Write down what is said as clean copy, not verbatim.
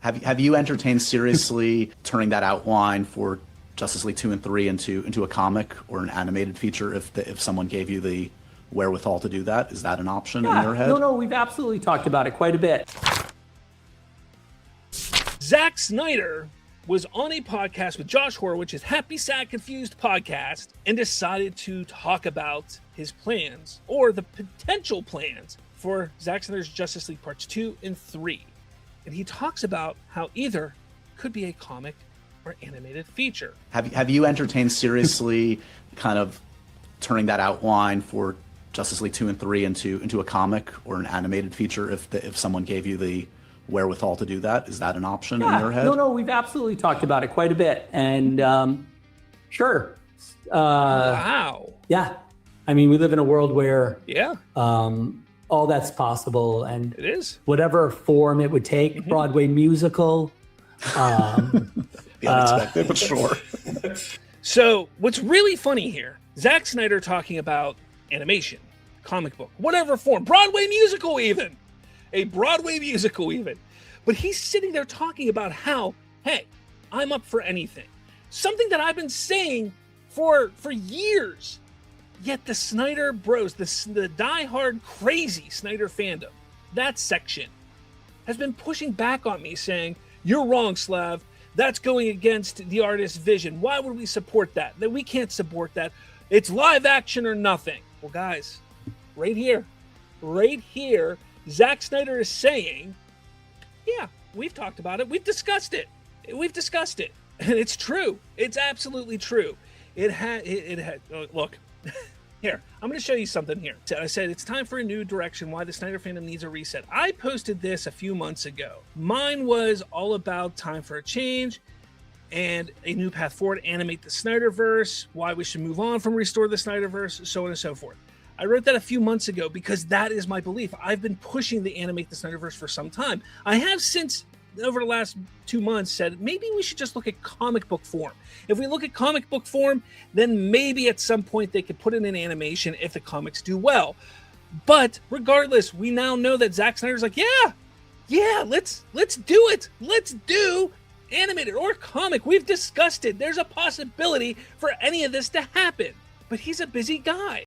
Have you entertained seriously turning that outline for Justice League 2 and 3 into a comic or an animated feature if someone gave you the wherewithal to do that? Is that an option in your head? No, we've absolutely talked about it quite a bit. Zack Snyder was on a podcast with Josh Horowitz, his Happy Sad Confused podcast, and decided to talk about his plans, or the potential plans, for Zack Snyder's Justice League Parts 2 and 3. And he talks about how either could be a comic or animated feature. Have you entertained seriously kind of turning that outline for Justice League 2 and 3 into a comic or an animated feature if someone gave you the wherewithal to do that? Is that an option in your head? No, we've absolutely talked about it quite a bit. And sure. Wow. Yeah. I mean, we live in a world where Yeah. all that's possible, and It is. whatever form it would take, Broadway musical. The unexpected, but sure. So what's really funny here, Zack Snyder talking about animation, comic book, whatever form, Broadway musical even, a Broadway musical even. But he's sitting there talking about how, hey, I'm up for anything. Something that I've been saying for years. Yet the Snyder bros, the diehard crazy Snyder fandom, that section, has been pushing back on me saying, you're wrong, Slav. That's going against the artist's vision. Why would we support that? That we can't support that. It's live action or nothing. Well, guys, right here, Zack Snyder is saying, yeah, we've talked about it. We've discussed it. And it's true. It's absolutely true. It had, look, here, I'm going to show you something here. I said, it's time for a new direction, why the Snyder fandom needs a reset. I posted this a few months ago. Mine was all about time for a change and a new path forward, animate the SnyderVerse, why we should move on from restore the SnyderVerse, so on and so forth. I wrote that a few months ago because that is my belief. I've been pushing the animate the SnyderVerse for some time. I have since, over the last 2 months, said maybe we should just look at comic book form. If we look at comic book form, then maybe at some point they could put in an animation if the comics do well. But regardless, we now know that Zack Snyder's like, yeah, let's do it. Let's do animated or comic. We've discussed it. There's a possibility for any of this to happen. But he's a busy guy.